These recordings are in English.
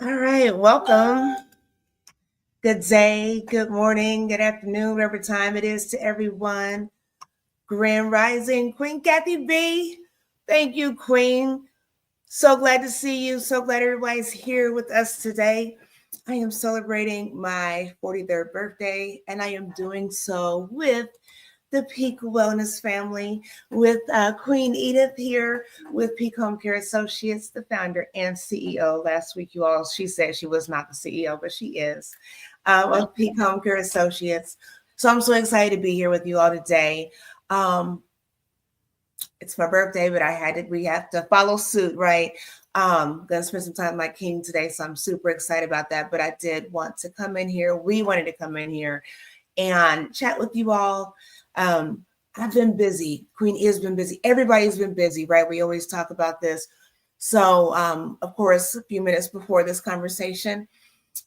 All right, welcome. Good day, good morning, good afternoon, whatever time it is to everyone. Grand Rising, Queen Kathy B. Thank you, Queen. So glad to see you. So glad everybody's here with us today. I am celebrating my 43rd birthday, and I am doing so with the Peak Wellness family, with Queen Edith here with Peak Homecare Associates, the founder and CEO. Last week, she said she was not the CEO, but she is, of Peak Homecare Associates. So I'm so excited to be here with you all today. It's my birthday, but we have to follow suit, right? Gonna spend some time with my king today, so I'm super excited about that. But I did want to come in here. We wanted to come in here and chat with you all. I've been busy. Queen has been busy. Everybody's been busy, right? We always talk about this. So, of course, a few minutes before this conversation,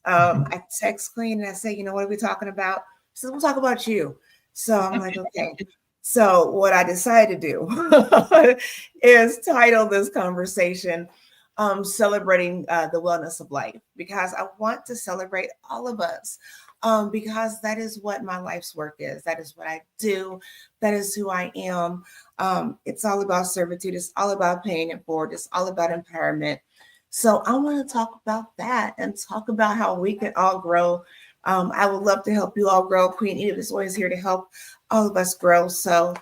I text Queen and I say, what are we talking about? She says, we'll talk about you. So I'm like, okay. So what I decided to do is title this conversation Celebrating the Wellness of Life, because I want to celebrate all of us. Because that is what my life's work is. That is what I do. That is who I am. It's all about servitude. It's all about paying it forward. It's all about empowerment. So I want to talk about that and talk about how we can all grow. I would love to help you all grow. Queen Edith is always here to help all of us grow. So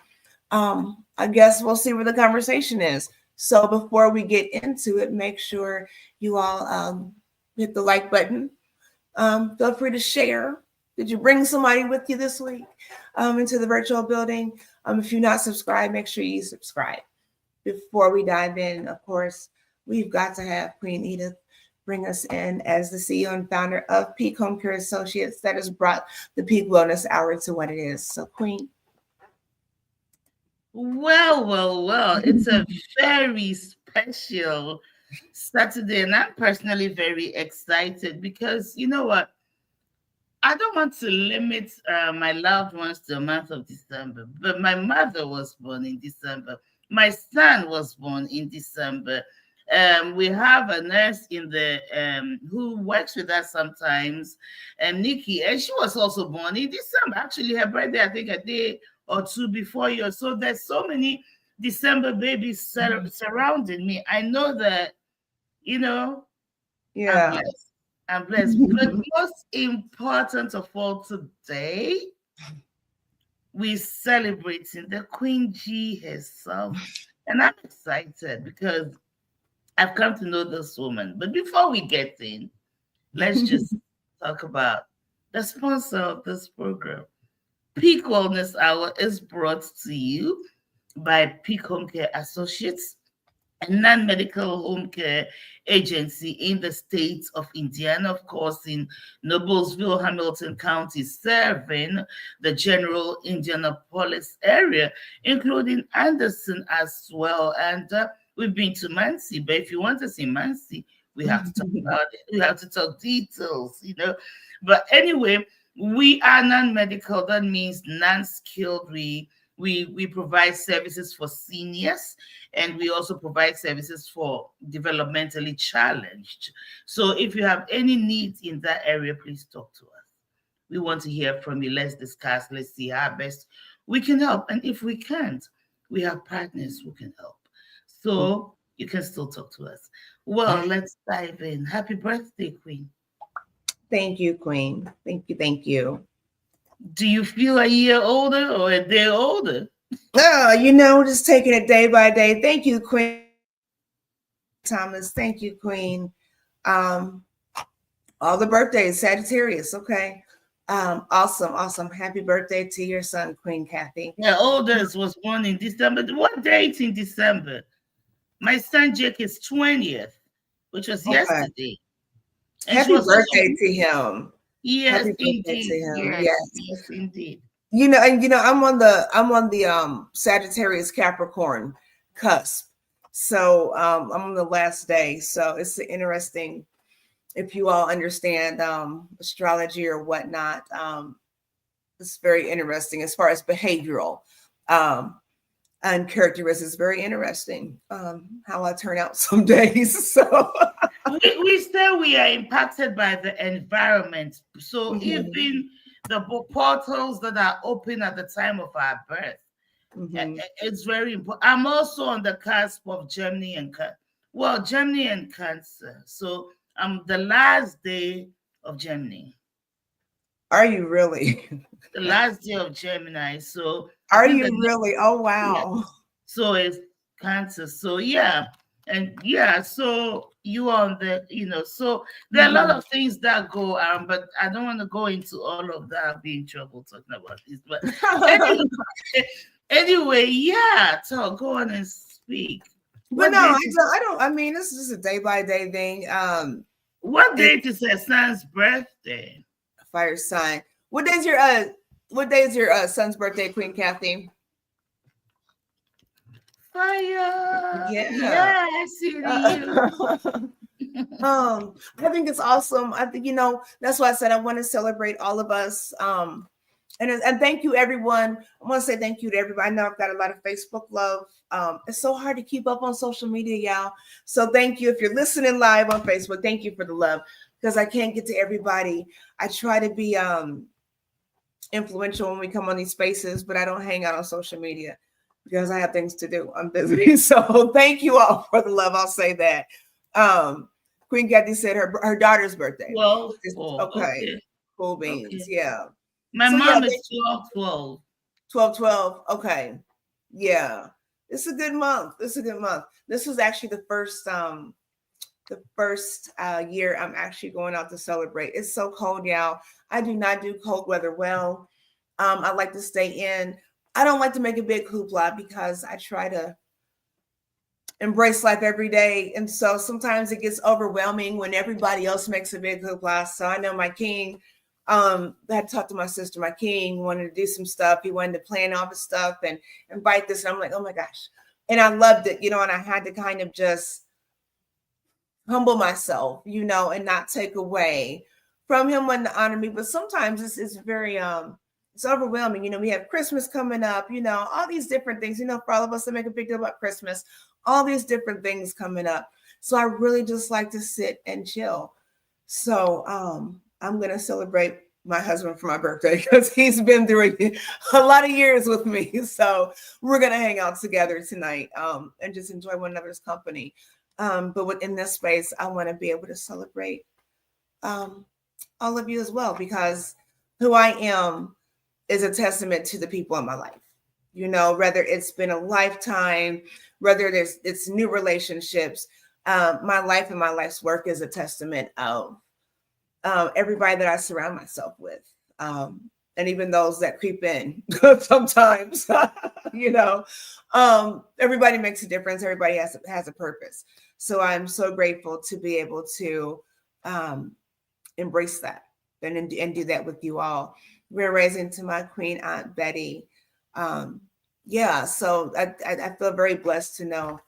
I guess we'll see where the conversation is. So before we get into it, make sure you all hit the like button. Feel free to share. Did you bring somebody with you this week into the virtual building? If you're not subscribed, make sure you subscribe. Before we dive in, of course, we've got to have Queen Edith bring us in as the CEO and founder of Peak Homecare Associates that has brought the Peak Wellness Hour to what it is. So, Queen. Well. It's a very special Saturday, and I'm personally very excited because you know what? I don't want to limit my loved ones to the month of December, but my mother was born in December. My son was born in December. We have a nurse in the who works with us sometimes, Nikki, and she was also born in December. Actually, her birthday, I think, a day or two before yours. So there's so many December babies surrounding me. I know that, Yeah. I'm blessed. But most important of all today, we're celebrating the Queen G herself. And I'm excited because I've come to know this woman. But before we get in, let's just talk about the sponsor of this program. Peak Wellness Hour is brought to you by Peak Homecare Associates, a non-medical home care agency in the state of Indiana, of course, in Noblesville, Hamilton County, serving the general Indianapolis area, including Anderson as well. And we've been to Muncie, but if you want to see Muncie, we have to talk about it. We have to talk details, But anyway, we are non-medical. That means non-skilled. We provide services for seniors, and we also provide services for developmentally challenged. So if you have any needs in that area, please talk to us. We want to hear from you. Let's discuss. Let's see how best we can help. And if we can't, we have partners who can help. So you can still talk to us. Well, let's dive in. Happy birthday, Queen. Thank you, Queen. Thank you. Thank you. Do you feel a year older or a day older? Oh, just taking it day by day. Thank you, Queen Thomas. Thank you, Queen. All the birthdays, Sagittarius. Okay. Awesome. Happy birthday to your son, Queen Kathy. Yeah, oldest was born in December. What date in December? My son Jake is 20th, which was yesterday. And happy birthday to him. Yes, indeed. Yes, indeed. I'm on the Sagittarius Capricorn cusp. So I'm on the last day. So it's interesting if you all understand astrology or whatnot. It's very interesting as far as behavioral and characteristics. Very interesting how I turn out some days. So we say we are impacted by the environment. So even the portals that are open at the time of our birth, it's very important. I'm also on the cusp of Gemini and Cancer. So I'm the last day of Gemini. Are you really? The last day of Gemini. So are you really? Oh wow. Yeah. So it's Cancer. So yeah. And yeah, so you on the, so there are a lot of things that go on, but I don't want to go into all of that. I'll be in trouble talking about this. But anyway, yeah. So go on and speak. But no, I don't. I mean, this is just a day by day thing. What date is your son's birthday? Fire sign. What day is your son's birthday, Queen Kathy? Fire. Yeah, I see you. I think it's awesome. I think that's why I said I want to celebrate all of us. And thank you, everyone. I want to say thank you to everybody. I know I've got a lot of Facebook love. It's so hard to keep up on social media, y'all. So thank you. If you're listening live on Facebook, thank you for the love, because I can't get to everybody. I try to be influential when we come on these spaces, but I don't hang out on social media because I have things to do. I'm busy. So thank you all for the love. I'll say that. Queen Kathy said her daughter's birthday. Well, okay. Cool beans. Okay. Yeah. My mom is 12/12. 12/12. Okay. Yeah. It's a good month. This was actually the first year I'm actually going out to celebrate. It's so cold, y'all. I do not do cold weather well. I like to stay in. I don't like to make a big hoopla because I try to embrace life every day. And so sometimes it gets overwhelming when everybody else makes a big hoopla. So I know my king, I had to talk to my sister. My king wanted to do some stuff. He wanted to plan all the stuff and invite this. And I'm like, oh my gosh. And I loved it, and I had to kind of just humble myself, and not take away from him wanting to honor me. But sometimes it's very, it's overwhelming. We have Christmas coming up, all these different things, for all of us that make a big deal about Christmas, all these different things coming up. So I really just like to sit and chill. So I'm going to celebrate my husband for my birthday because he's been through a lot of years with me. So we're going to hang out together tonight and just enjoy one another's company. But within this space, I want to be able to celebrate all of you as well, because who I am is a testament to the people in my life. Whether it's been a lifetime, whether it's new relationships, my life and my life's work is a testament of everybody that I surround myself with. And even those that creep in sometimes, everybody makes a difference. Everybody has a purpose. So I'm so grateful to be able to embrace that and do that with you all. We're raising to my queen Aunt Betty. So I feel very blessed to know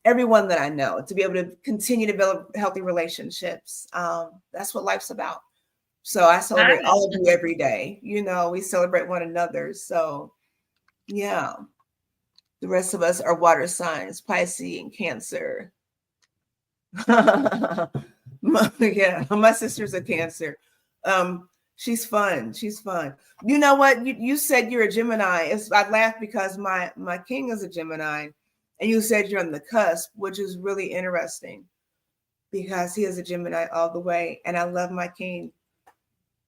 everyone that I know, to be able to continue to build healthy relationships. That's what life's about. So I celebrate all of you every day. We celebrate one another. So yeah, the rest of us are water signs, Pisces and Cancer. My sister's a Cancer. She's fun. She's fun. You know what? You said you're a Gemini. I laughed because my king is a Gemini, and you said you're on the cusp, which is really interesting because he is a Gemini all the way, and I love my king.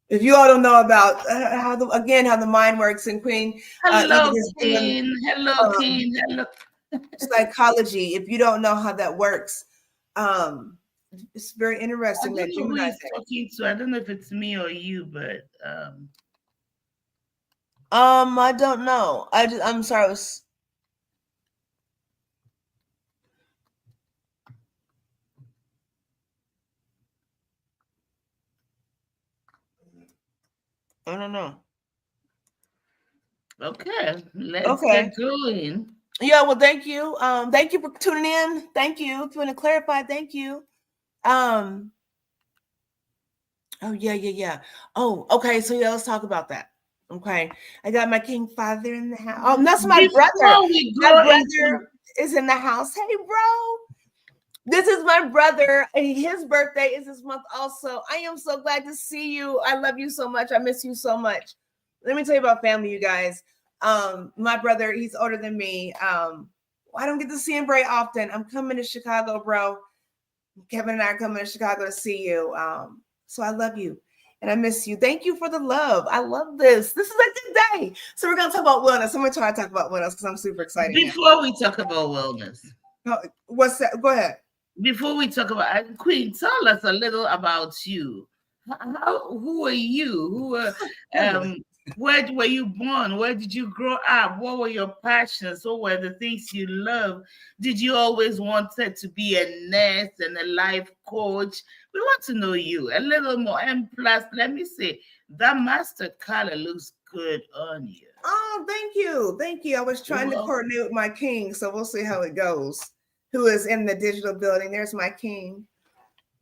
If you all don't know about how the mind works, and Queen Hello, Edith is King. doing Hello, King. Hello. psychology. If you don't know how that works, it's very interesting I that don't know who Gemini he's talking to. I don't know if it's me or you, but I don't know. I'm sorry. I don't know. okay, let's get going. Yeah, well, thank you. Thank you for tuning in. Thank you. If you want to clarify, thank you. Oh yeah. Oh, okay. So yeah, let's talk about that. Okay. I got my king father in the house. Oh, that's my brother. My brother is in the house. Hey, bro. This is my brother. His birthday is this month also. I am so glad to see you. I love you so much. I miss you so much. Let me tell you about family, you guys. My brother, he's older than me. I don't get to see him very often. I'm coming to Chicago, bro. Kevin and I are coming to Chicago to see you. So I love you and I miss you. Thank you for the love. I love this. This is a good day. So we're gonna talk about wellness. I'm gonna try to talk about wellness because I'm super excited. Before we talk about wellness, what's that? Go ahead. Before we talk about Queen, tell us a little about you. Who are you? Where were you born? Where did you grow up? What were your passions? What were the things you love? Did you always wanted to be a nurse and a life coach? We want to know you a little more. And plus, let me say, that mustard color looks good on you. Oh, thank you. Thank you. I was trying to coordinate with my king, so we'll see how it goes. Who is in the digital building? There's my king.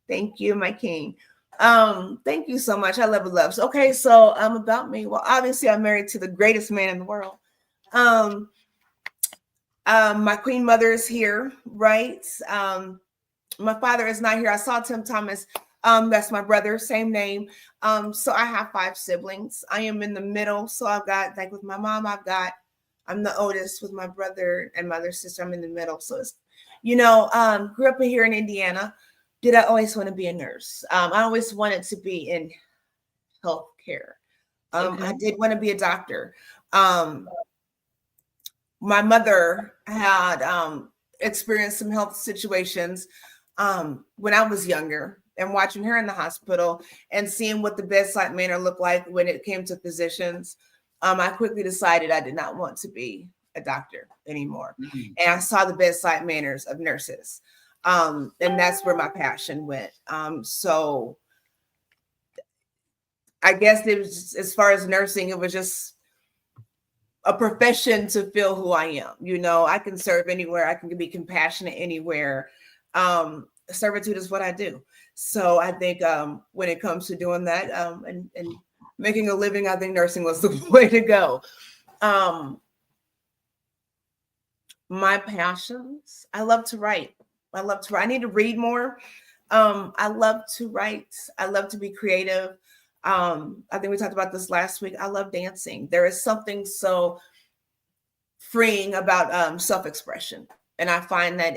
Thank you, my king. Thank you so much. I love. Okay, so about me. Well, obviously I'm married to the greatest man in the world. My queen mother is here, right? My father is not here. I saw Tim Thomas. That's my brother, same name. So I have 5 siblings. I am in the middle. So I've got, like with my mom, I'm the oldest. With my brother and my other sister, I'm in the middle. So it's, grew up here in Indiana. Did I always want to be a nurse? I always wanted to be in healthcare. I did want to be a doctor. My mother had experienced some health situations when I was younger, and watching her in the hospital and seeing what the bedside manner looked like when it came to physicians, I quickly decided I did not want to be a doctor anymore. Mm-hmm. And I saw the bedside manners of nurses. And that's where my passion went. So I guess it was, as far as nursing, it was just a profession to feel who I am. I can serve anywhere. I can be compassionate anywhere. Servitude is what I do. So I think when it comes to doing that and making a living, I think nursing was the way to go. My passions, I love to write. I need to read more. I love to write. I love to be creative. I think we talked about this last week. I love dancing. There is something so freeing about self-expression. And I find that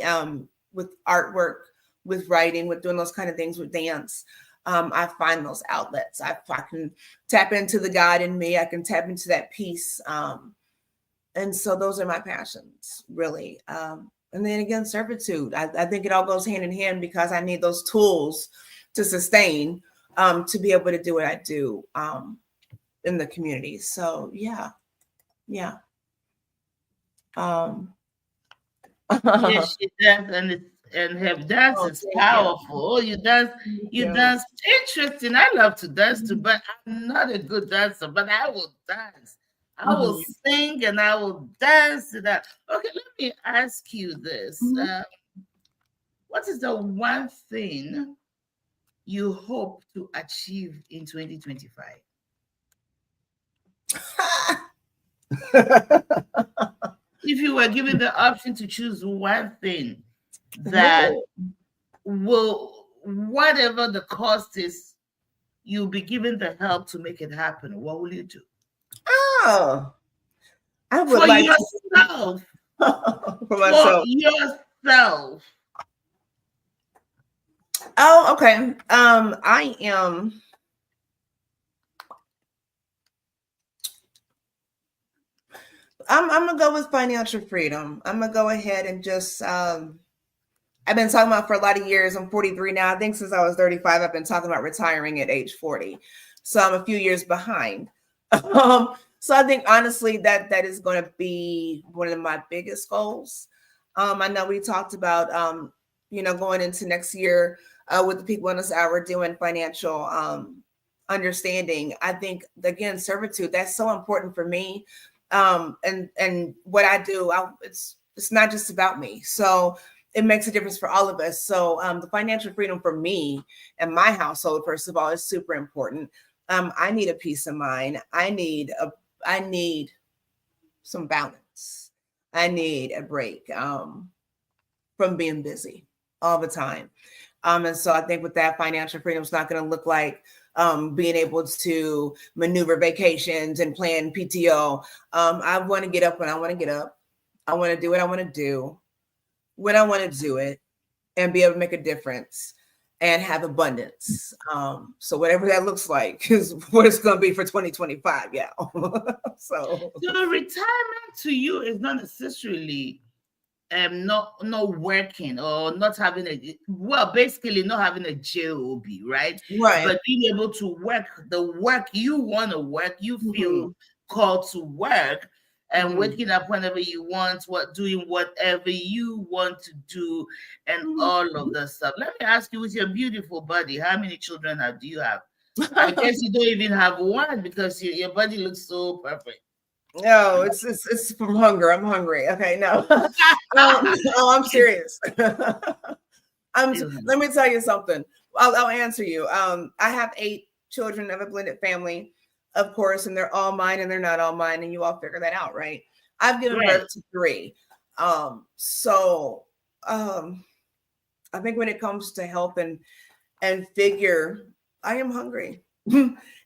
with artwork, with writing, with doing those kind of things, with dance, I find those outlets. I can tap into the God in me. I can tap into that peace. And so those are my passions, really. And then again, servitude. I think it all goes hand in hand because I need those tools to sustain, to be able to do what I do in the community. So yeah. Yes, she does, and her dance is powerful. You dance. Interesting. I love to dance too, but I'm not a good dancer. But I will dance. I will sing and I will dance to that. Okay, let me ask you this: what is the one thing you hope to achieve in 2025? If you were given the option to choose one thing that will, whatever the cost is, you'll be given the help to make it happen, what will you do? Oh, I would For like yourself. to for For myself. yourself. Oh, okay. I am. I'm gonna go with financial freedom. I'm gonna go ahead and just I've been talking about for a lot of years. I'm 43 now. I think since I was 35, I've been talking about retiring at age 40. So I'm a few years behind. So I think honestly that is going to be one of my biggest goals. I know we talked about going into next year with the people in this hour doing financial understanding. I think again servitude, that's so important for me. And what I do, it's not just about me. So it makes a difference for all of us. So the financial freedom for me and my household, first of all, is super important. I need a peace of mind. I need some balance. I need a break from being busy all the time. And so I think with that, financial freedom is not going to look like being able to maneuver vacations and plan PTO. I want to get up when I want to get up. I want to do what I want to do when I want to do it and be able to make a difference and have abundance. So whatever that looks like is what it's going to be for 2025. Yeah. So retirement to you is not necessarily not working or not having basically not having a job, right? right. But being able to work the work you want to work, you feel called to work, and waking up whenever you want, doing whatever you want to do, and all of that stuff. Let me ask you, with your beautiful body, how many children do you have? I guess you don't even have one because your body looks so perfect. No, it's from hunger. I'm hungry. Okay, no. I'm serious. Let me tell you something. I'll answer you. I have 8 children of a blended family, of course, and they're all mine and they're not all mine, and you all figure that out, right? I've given birth to 3. So I think when it comes to health and figure, I am hungry.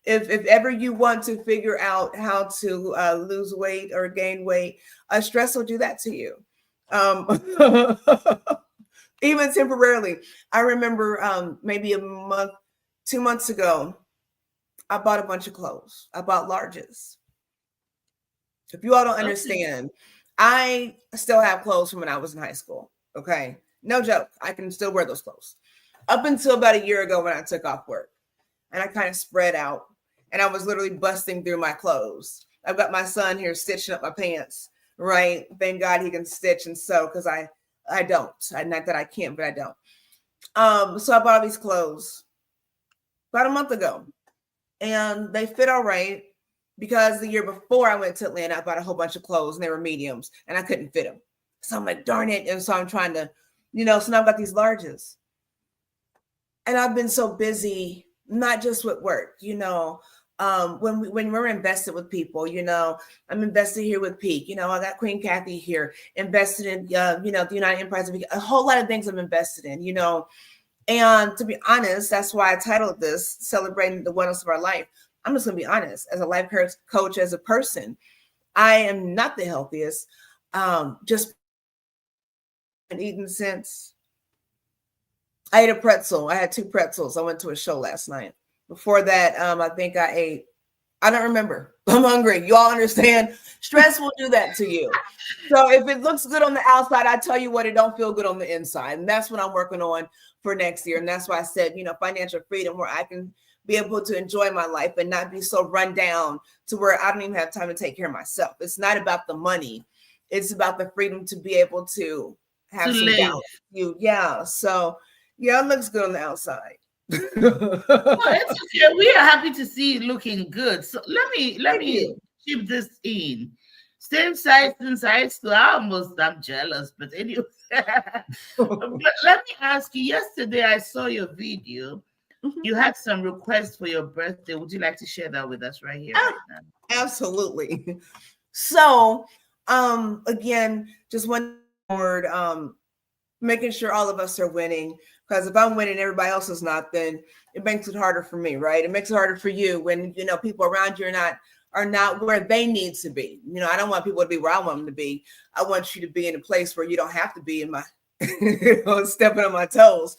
If ever you want to figure out how to lose weight or gain weight, stress will do that to you. Even temporarily. I remember maybe a month, 2 months ago, I bought a bunch of clothes. I bought larges. If you all don't understand, I still have clothes from when I was in high school. Okay. No joke. I can still wear those clothes. Up until about a year ago when I took off work. And I kind of spread out. And I was literally busting through my clothes. I've got my son here stitching up my pants, right? Thank God he can stitch and sew because I don't. Not that I can't, but I don't. So I bought all these clothes about a month ago. And they fit all right because the year before I went to Atlanta, I bought a whole bunch of clothes and they were mediums and I couldn't fit them. So I'm like, darn it. And so I'm trying to, so now I've got these larges. And I've been so busy, not just with work, when we're invested with people, I'm invested here with Peak, I got Queen Kathy here, invested in, the United Empires of Peak, a whole lot of things I'm invested in, and to be honest, that's why I titled this Celebrating the Wellness of Our Life. I'm just going to be honest, as a life coach, as a person, I am not the healthiest. Just been eating since I ate a pretzel. I had 2 pretzels. I went to a show last night. Before that, I think I don't remember. I'm hungry. You all understand? Stress will do that to you. So if it looks good on the outside, I tell you what, it don't feel good on the inside. And that's what I'm working on for next year. And that's why I said, financial freedom, where I can be able to enjoy my life and not be so run down to where I don't even have time to take care of myself. It's not about the money. It's about the freedom to be able to have some balance. Yeah. So yeah, it looks good on the outside. Well, it's okay. We are happy to see you looking good. So let me chip this in. Same size since high school. I'm jealous, but anyway. But let me ask you. Yesterday, I saw your video. You had some requests for your birthday. Would you like to share that with us right here, right now? Absolutely. So, again, just one word. Making sure all of us are winning, Because if I'm winning, everybody else is not, then it makes it harder for me, right? It makes it harder for you when, you know, people around you are not where they need to be. You know, I don't want people to be where I want them to be. I want you to be in a place where you don't have to be in my, stepping on my toes.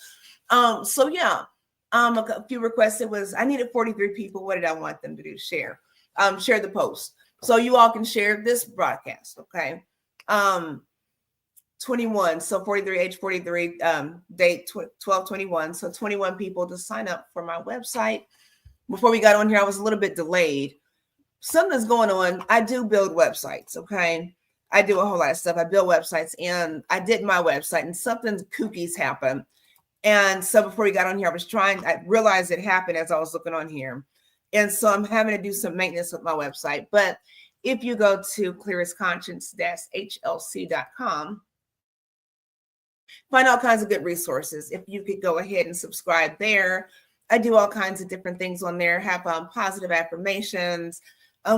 So yeah, a few requests. It was, I needed 43 people. What did I want them to do? Share the post. So you all can share this broadcast. Okay. 21. So 43, age 43, date 12/21. So 21 people to sign up for my website. Before we got on here, I was a little bit delayed. Something's going on. I do build websites. Okay. I do a whole lot of stuff. I build websites, and I did my website, and something kooky's happened. And so before we got on here, I realized it happened as I was looking on here. And so I'm having to do some maintenance with my website. But if you go to Clearest Conscious-HLC.com, find all kinds of good resources. If you could go ahead and subscribe there, I do all kinds of different things on there. Have positive affirmations.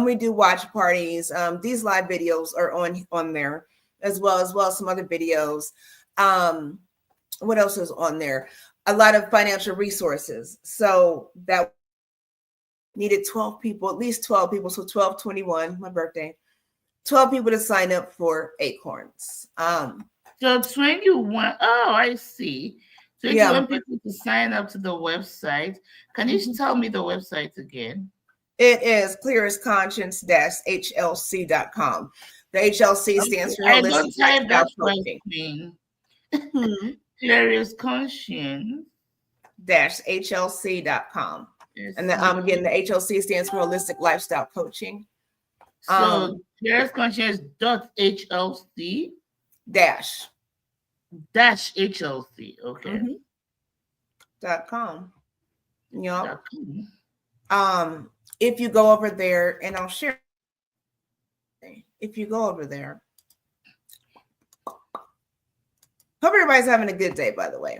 We do watch parties. These live videos are on there as well as some other videos. What else is on there? A lot of financial resources. So that needed 12 people, at least 12 people. So 12/21, my birthday. 12 people to sign up for Acorns. So 21. Oh, I see. 21 people to sign up to the website. Can you tell me the website again? It is Clearest Conscious-HLC.com. The HLC stands for Holistic Lifestyle Coaching. Clearest Conscious-HLC.com. And again, the HLC stands for Holistic Lifestyle Coaching. So Clearest Conscious.HLC dash HLC. Okay. .com. Yeah. If you go over there, and I'll share. If you go over there, hope everybody's having a good day, by the way,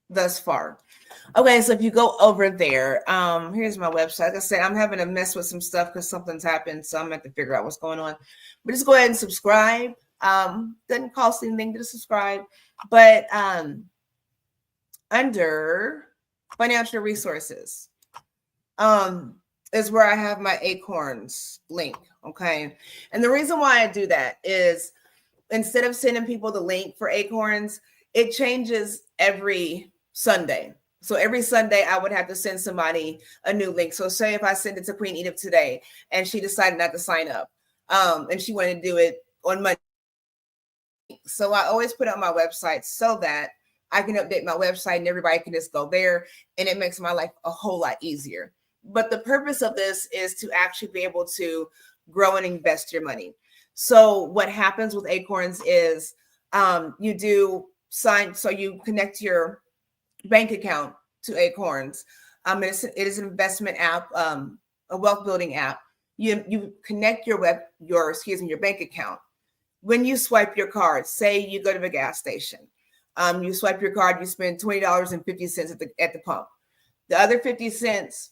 thus far. Okay, so if you go over there, here's my website. Like I said, I'm having to mess with some stuff because something's happened, so I'm going to have to figure out what's going on. But just go ahead and subscribe. Doesn't cost anything to subscribe, but under financial resources is where I have my Acorns link. Okay, and the reason why I do that is instead of sending people the link for Acorns, it changes every Sunday. So every Sunday I would have to send somebody a new link. So say if I send it to Queen Edith today and she decided not to sign up, and she wanted to do it on Monday. So I always put it on my website so that I can update my website and everybody can just go there, and it makes my life a whole lot easier. But the purpose of this is to actually be able to grow and invest your money. So what happens with Acorns is you do sign, so you connect your bank account to Acorns. It is an investment app, a wealth building app. You connect your bank account. When you swipe your card, say you go to the gas station, you swipe your card, you spend $20.50 at the pump. The other 50 cents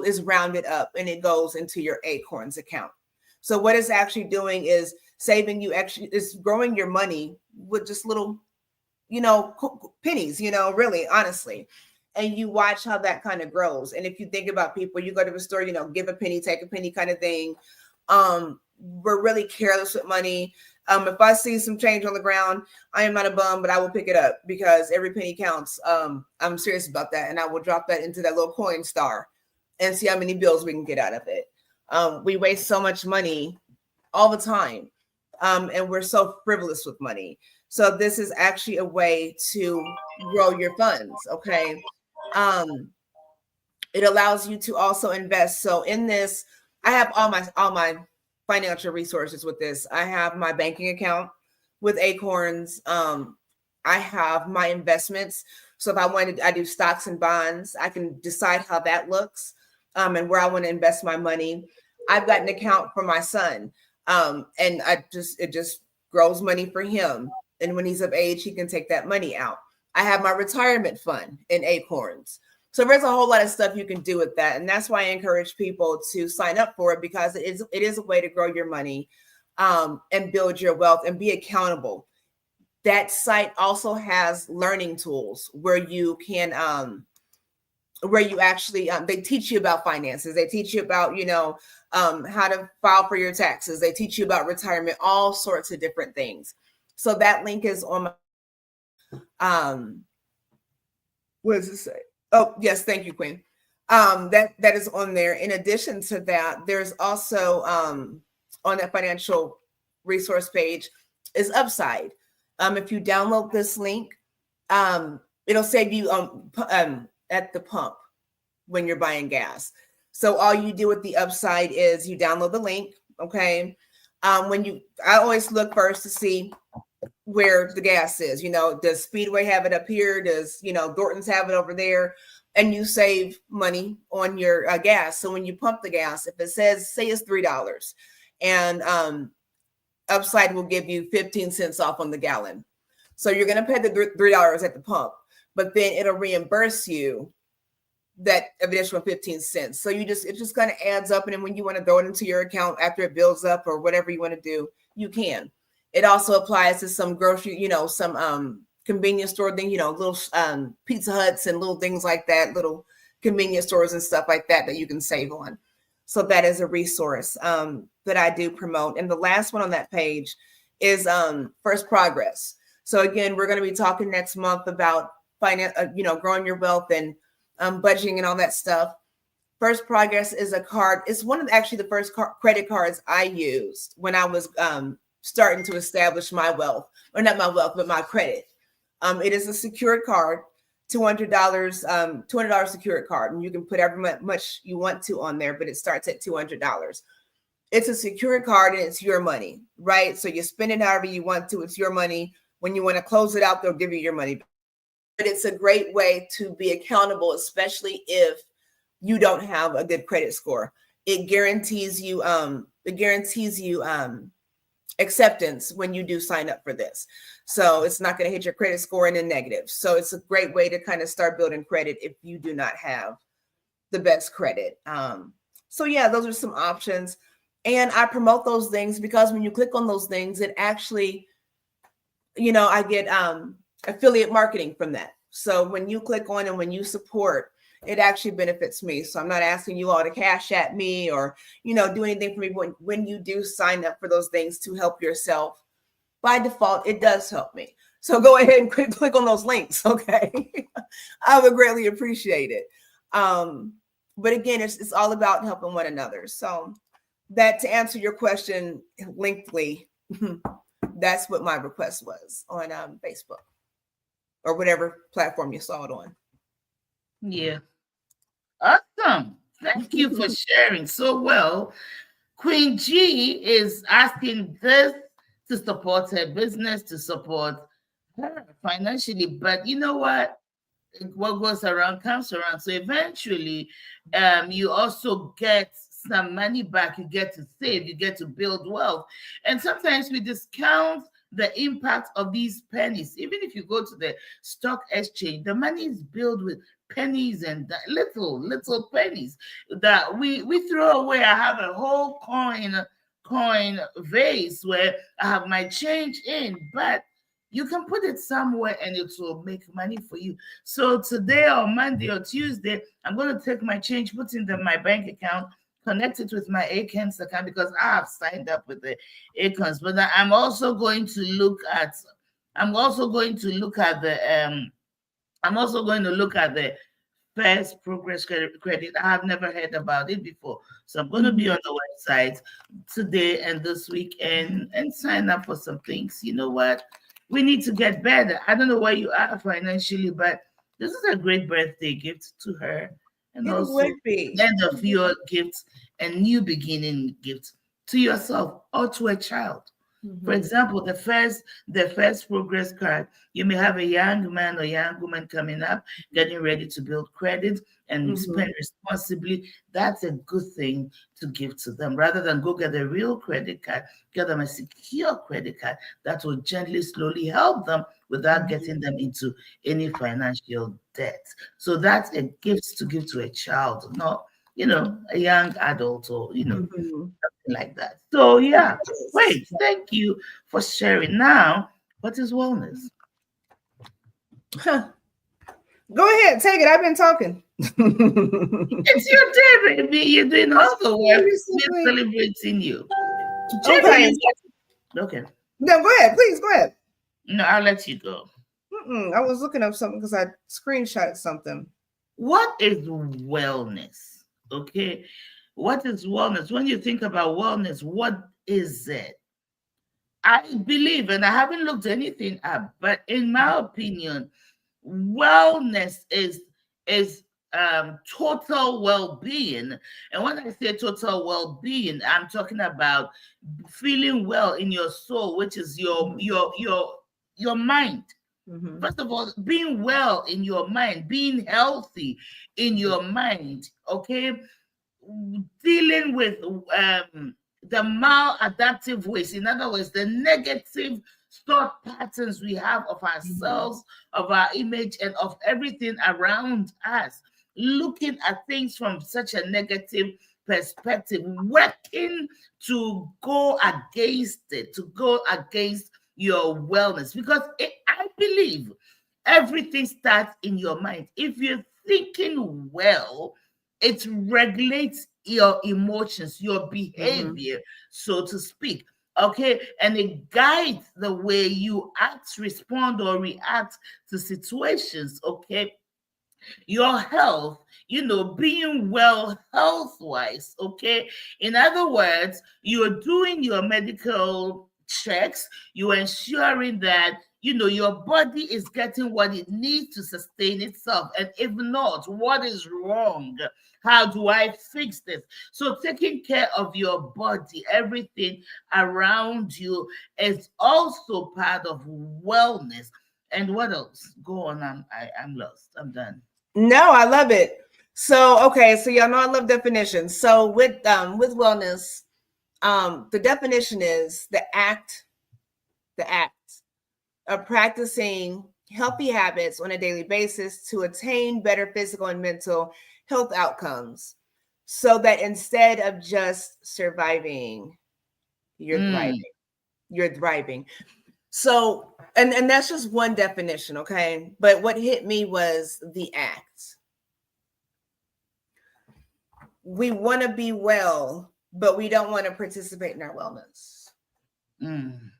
is rounded up and it goes into your Acorns account. So what it's actually doing is it's growing your money with just little, pennies, really, honestly. And you watch how that kind of grows. And if you think about people, you go to the store, give a penny, take a penny kind of thing. We're really careless with money. If I see some change on the ground, I am not a bum, but I will pick it up because every penny counts. I'm serious about that. And I will drop that into that little coin star and see how many bills we can get out of it. We waste so much money all the time. And we're so frivolous with money. So this is actually a way to grow your funds. Okay. It allows you to also invest. So in this, I have all my financial resources with this. I have my banking account with Acorns. I have my investments. So if I do stocks and bonds, I can decide how that looks and where I want to invest my money. I've got an account for my son, and it just grows money for him. And when he's of age, he can take that money out. I have my retirement fund in Acorns. So there's a whole lot of stuff you can do with that. And that's why I encourage people to sign up for it, because it is a way to grow your money and build your wealth and be accountable. that site also has learning tools where you can where you actually they teach you about finances, they teach you about, you know, how to file for your taxes, they teach you about retirement, all sorts of different things. So that link is on my what does it say? Oh yes, thank you, Queen. That is on there. In addition to that, there's also on that financial resource page is Upside. If you download this link, it'll save you at the pump when you're buying gas. So all you do with the Upside is you download the link. Okay. I always look first to see where the gas is. You know, does Speedway have it up here? Does, you know, Dorton's have it over there? And you save money on your gas. So when you pump the gas, if it says, say it's $3, and Upside will give you 15 cents off on the gallon. So you're going to pay the $3 at the pump, but then it'll reimburse you that additional 15 cents. So it just kind of adds up. And then when you want to throw it into your account after it builds up or whatever you want to do, you can. It also applies to some grocery, you know, some convenience store thing, you know, little Pizza Huts and little things like that, little convenience stores and stuff like that you can save on. So that is a resource that I do promote. And the last one on that page is First Progress. So again, we're going to be talking next month about growing your wealth and budgeting and all that stuff. First Progress is a card. It's one of actually the first credit cards I used when I was starting to establish my wealth, or not my wealth, but my credit. It is a secured card, $200 secured card, and you can put every much you want to on there, but it starts at $200. It's a secured card and it's your money, right? So you spend it however you want to. It's your money. When you want to close it out, they'll give you your money. But it's a great way to be accountable, especially if you don't have a good credit score. It guarantees you acceptance when you do sign up for this. So it's not going to hit your credit score in a negative. So it's a great way to kind of start building credit if you do not have the best credit. So yeah, those are some options. And I promote those things because when you click on those things, it actually, you know, I get affiliate marketing from that. So when you click on and when you support, it actually benefits me. So I'm not asking you all to cash at me or, you know, do anything for me. When you do sign up for those things to help yourself, by default, it does help me. So go ahead and click on those links. Okay. I would greatly appreciate it. But again, it's all about helping one another. So that, to answer your question lengthily, that's what my request was on Facebook or whatever platform you saw it on. Yeah. Awesome. Thank you for sharing so well. Queen G is asking this to support her business, to support her financially. But you know what? What goes around comes around. So eventually, you also get some money back. You get to save, you get to build wealth. And sometimes we discount the impact of these pennies. Even if you go to the stock exchange, the money is built with pennies and little pennies that we throw away. I have a whole coin vase where I have my change in, but you can put it somewhere and it will make money for you. So today or Monday or Tuesday, I'm going to take my change, put it in my bank account, connect it with my Acons account because I have signed up with the Acons. But I'm also going to look at the First Progress Credit. I have never heard about it before. So I'm going to be on the website today and this week and sign up for some things. You know what? We need to get better. I don't know where you are financially, but this is a great birthday gift to her. And also end of year gift and new beginning gift to yourself or to a child. For example, the first progress card, you may have a young man or young woman coming up, getting ready to build credit and spend responsibly. That's a good thing to give to them. Rather than go get a real credit card, get them a secure credit card that will gently, slowly help them without getting them into any financial debt. So that's a gift to give to a child, not, a young adult or, something like that. So yeah, great. Thank you for sharing. Now What is wellness? Huh. Go ahead, take it. I've been talking. It's your day, baby. You're doing all the work. We're celebrating you. Okay. Okay. No, go ahead. Please go ahead. No, I'll let you go. I was looking up something because I screenshotted something. What is wellness? Okay. What is wellness? When you think about wellness, what is it? I believe, and I haven't looked anything up, but in my opinion, wellness is total well-being. And when I say total well-being, I'm talking about feeling well in your soul, which is your mind. Mm-hmm. First of all, being well in your mind, being healthy in your mind, okay? Dealing with the maladaptive ways, in other words, the negative thought patterns we have of ourselves, of our image, and of everything around us. Looking at things from such a negative perspective, working to go against it, to go against your wellness, because I believe everything starts in your mind. If you're thinking well, it regulates your emotions, your behavior, so to speak. Okay, and it guides the way you act, respond, or react to situations. Okay, your health, being well health wise. Okay, in other words, you're doing your medical checks, you're ensuring that your body is getting what it needs to sustain itself, and if not, what is wrong? How do I fix this? So taking care of your body, everything around you, is also part of wellness. And what else? Go on. I'm lost. I'm done. No, I love it. So, okay, so y'all know I love definitions. So with wellness, the definition is the act of practicing healthy habits on a daily basis to attain better physical and mental health outcomes, so that instead of just surviving, you're thriving. You're thriving. So, and that's just one definition, okay? But what hit me was the act. We want to be well, but we don't want to participate in our wellness. And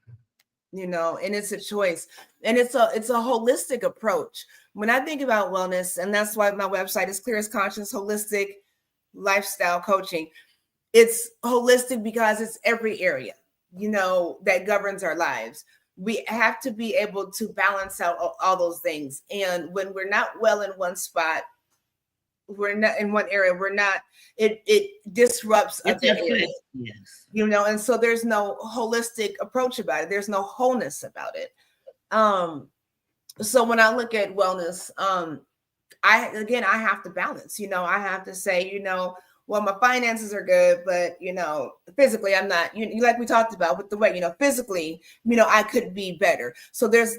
it's a choice, and it's a holistic approach. When I think about wellness, and that's why my website is Clearest Conscious Holistic Lifestyle Coaching. It's holistic because it's every area, that governs our lives. We have to be able to balance out all those things. And when we're not well in one spot, we're not in one area, it disrupts other areas. Yes. And so there's no holistic approach about it. There's no wholeness about it. So when I look at wellness, I have to balance. I have to say, well, my finances are good, but physically I'm not. Like we talked about with the weight, physically, I could be better. So there's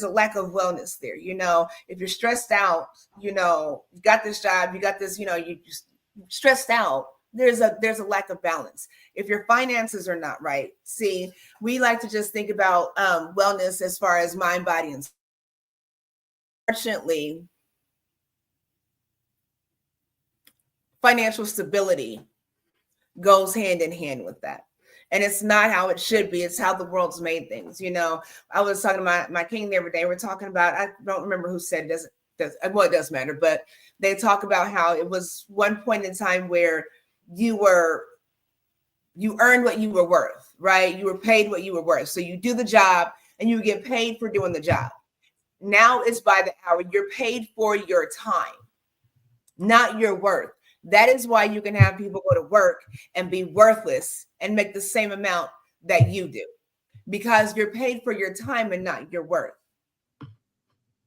a lack of wellness there. If you're stressed out, you got this job, you got this, you just stressed out. There's a lack of balance. If your finances are not right, see, we like to just think about wellness as far as mind, body, and unfortunately, financial stability goes hand in hand with that. And it's not how it should be. It's how the world's made things. I was talking to my king the other day. We're talking about, I don't remember who said it, it does matter, but they talk about how it was one point in time where you earned what you were worth, right? You were paid what you were worth. So you do the job and you get paid for doing the job. Now it's by the hour. You're paid for your time, not your worth. That is why you can have people go to work and be worthless and make the same amount that you do, because you're paid for your time and not your worth.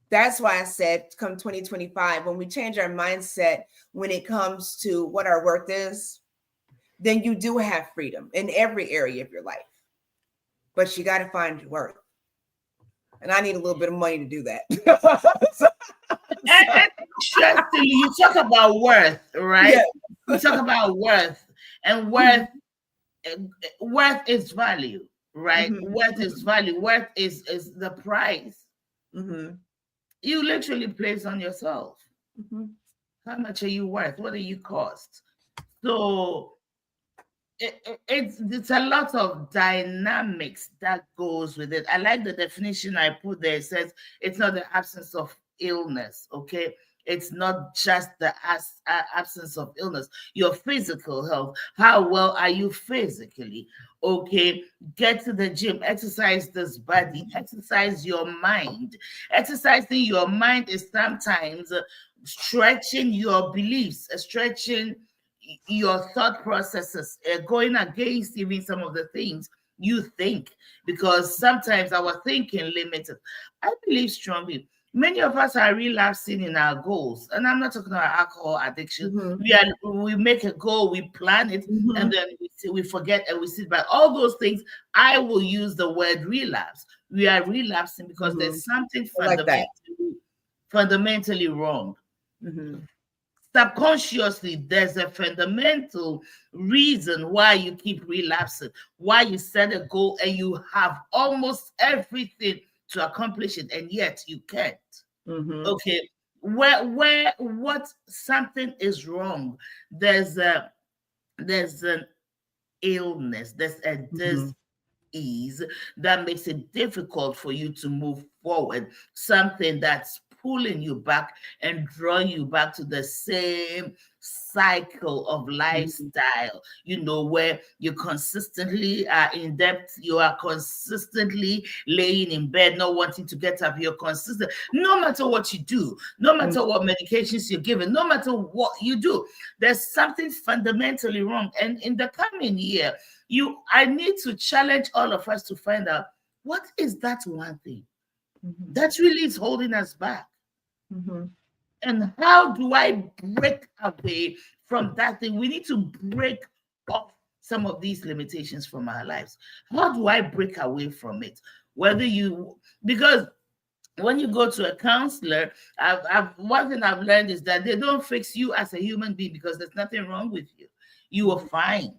That's why I said, come 2025, when we change our mindset when it comes to what our worth is, then you do have freedom in every area of your life. But you got to find your worth. And I need a little bit of money to do that. Interestingly, you talk about worth, right? Yeah. You talk about worth, and worth is value, right? Mm-hmm. Worth is value. Worth is the price Mm-hmm. you literally place on yourself. Mm-hmm. How much are you worth? What do you cost? So it's a lot of dynamics that goes with it. I like the definition I put there. It says it's not the absence of illness. Okay, it's not just the absence of illness. Your physical health. How well are you physically? Okay, get to the gym, exercise this body, exercise your mind. Exercising your mind is sometimes stretching your beliefs, stretching your thought processes, going against even some of the things you think, because sometimes our thinking limits us. I believe strongly many of us are relapsing in our goals, and I'm not talking about alcohol addiction. We make a goal, we plan it, and then we forget and we sit back. All those things, I will use the word relapse. We are relapsing because there's something fundamentally wrong. Mm-hmm. Subconsciously, there's a fundamental reason why you keep relapsing, why you set a goal and you have almost everything to accomplish it, and yet you can't. Mm-hmm. Okay, what something is wrong. There's an illness, there's a disease that makes it difficult for you to move forward, something that's pulling you back and drawing you back to the same cycle of lifestyle, where you consistently are in debt, you are consistently laying in bed, not wanting to get up, you're consistent, no matter what you do, no matter what medications you're given, no matter what you do, there's something fundamentally wrong. And in the coming year, I need to challenge all of us to find out, what is that one thing that really is holding us back? And how do I break away from that thing? We need to break off some of these limitations from our lives. How do I break away from it? Because when you go to a counselor, one thing I've learned is that they don't fix you as a human being, because there's nothing wrong with you. You are fine.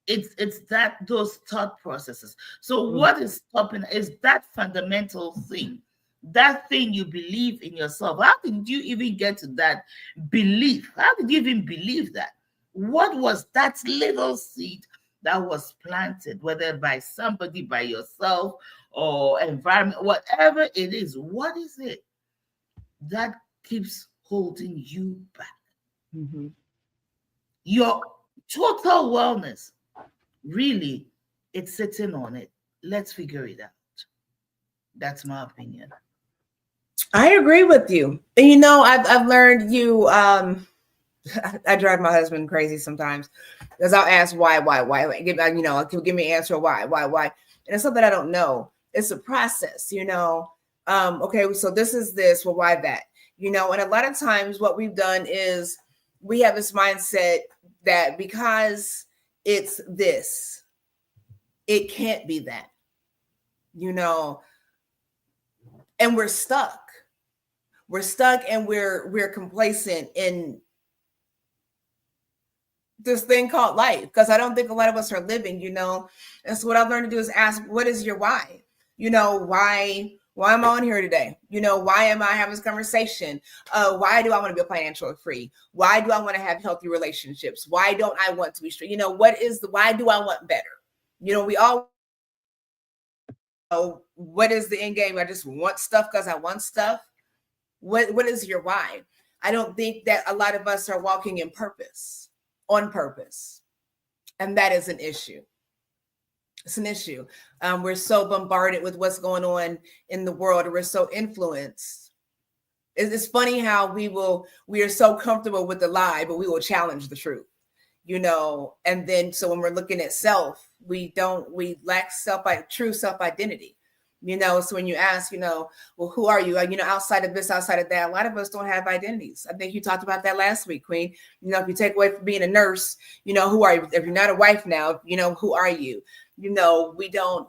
It's those thought processes. So what is stopping is that fundamental thing, that thing you believe in yourself. How did you even get to that belief? How did you even believe that? What was that little seed that was planted, whether by somebody, by yourself, or environment, whatever it is? What is it that keeps holding you back? Your total wellness, really, it's sitting on it. Let's figure it out. That's my opinion. I agree with you. And I've learned I drive my husband crazy sometimes, because I'll ask why, give me an answer why, and it's something I don't know. It's a process, okay, so this is this, well, why that, and a lot of times what we've done is we have this mindset that because it's this, it can't be that, and we're stuck and we're complacent in this thing called life, because I don't think a lot of us are living, and so what I've learned to do is ask, what is your why? Why am I on here today? Why am I having this conversation? Why do I want to be financially free? Why do I want to have healthy relationships? Why don't I want to be straight? Why do I want better? We all know, what is the end game? I just want stuff because I want stuff. What is your why? I don't think that a lot of us are walking in purpose, on purpose. And that is an issue. It's an issue. We're so bombarded with what's going on in the world, and we're so influenced. It's funny how we are so comfortable with the lie, but we will challenge the truth, and then, so when we're looking at self, we lack true self-identity, so when you ask, well, who are you? Outside of this, outside of that, a lot of us don't have identities. I think you talked about that last week, Queen. If you take away from being a nurse, who are you? If you're not a wife now, who are you? We don't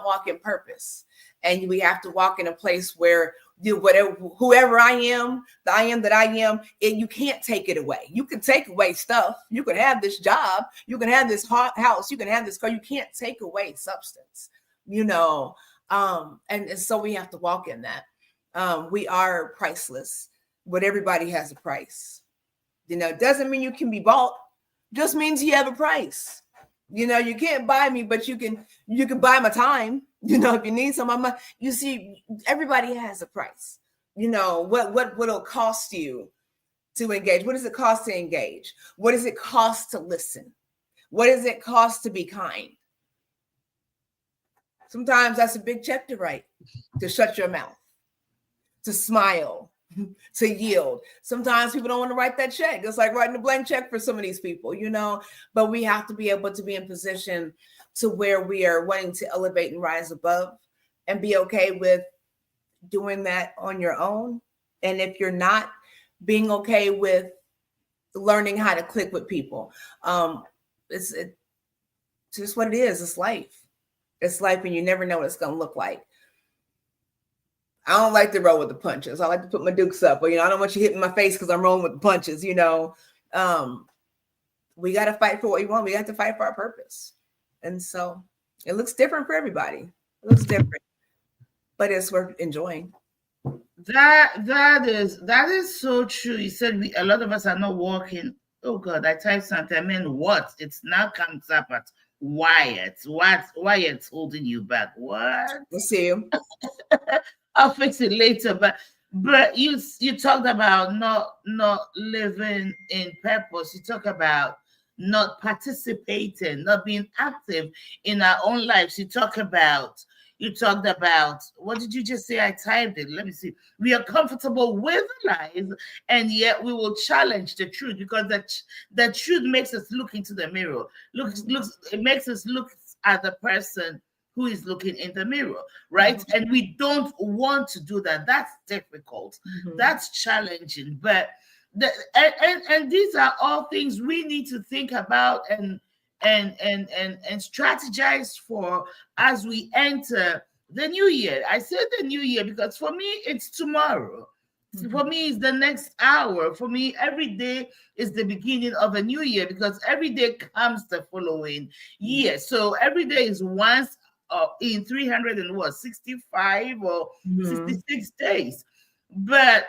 walk in purpose, and we have to walk in a place where whatever, whoever I am that I am, you can't take it away. You can take away stuff. You can have this job, you can have this house, you can have this car. You can't take away substance, and so we have to walk in that. We are priceless, but everybody has a price. It doesn't mean you can be bought, just means you have a price. You can't buy me, but you can buy my time. If you need some, you see, everybody has a price. What it'll cost you to engage? What does it cost to engage? What does it cost to listen? What does it cost to be kind? Sometimes that's a big check to write, to shut your mouth, to smile, to yield. Sometimes people don't want to write that check. It's like writing a blank check for some of these people, but we have to be able to be in position to where we are wanting to elevate and rise above, and be okay with doing that on your own. And if you're not, being okay with learning how to click with people. It's just what it is. It's life. It's life, and you never know what it's going to look like. I don't like to roll with the punches. I like to put my dukes up, but I don't want you hitting my face because I'm rolling with the punches. We got to fight for what we want. We have to fight for our purpose. And so it looks different for everybody. It looks different, but it's worth enjoying. That is so true. You said a lot of us are not walking. Oh God, I typed something. I mean, what? It's now comes up at Wyatt. Wyatt's holding you back. What? We'll see you. I'll fix it later. But you talked about not living in purpose. You talk about not participating, not being active in our own lives. You talked about, what did you just say? I typed it. Let me see. We are comfortable with lies, and yet we will challenge the truth, because the truth makes us look into the mirror. It makes us look at the person who is looking in the mirror, right? Mm-hmm. And we don't want to do that. That's difficult. Mm-hmm. That's challenging. But and these are all things we need to think about and strategize for as we enter the new year. I said the new year because for me it's tomorrow. Mm-hmm. For me it's the next hour. For me every day is the beginning of a new year, because every day comes the following year. So every day is once in 365 or 66 days. But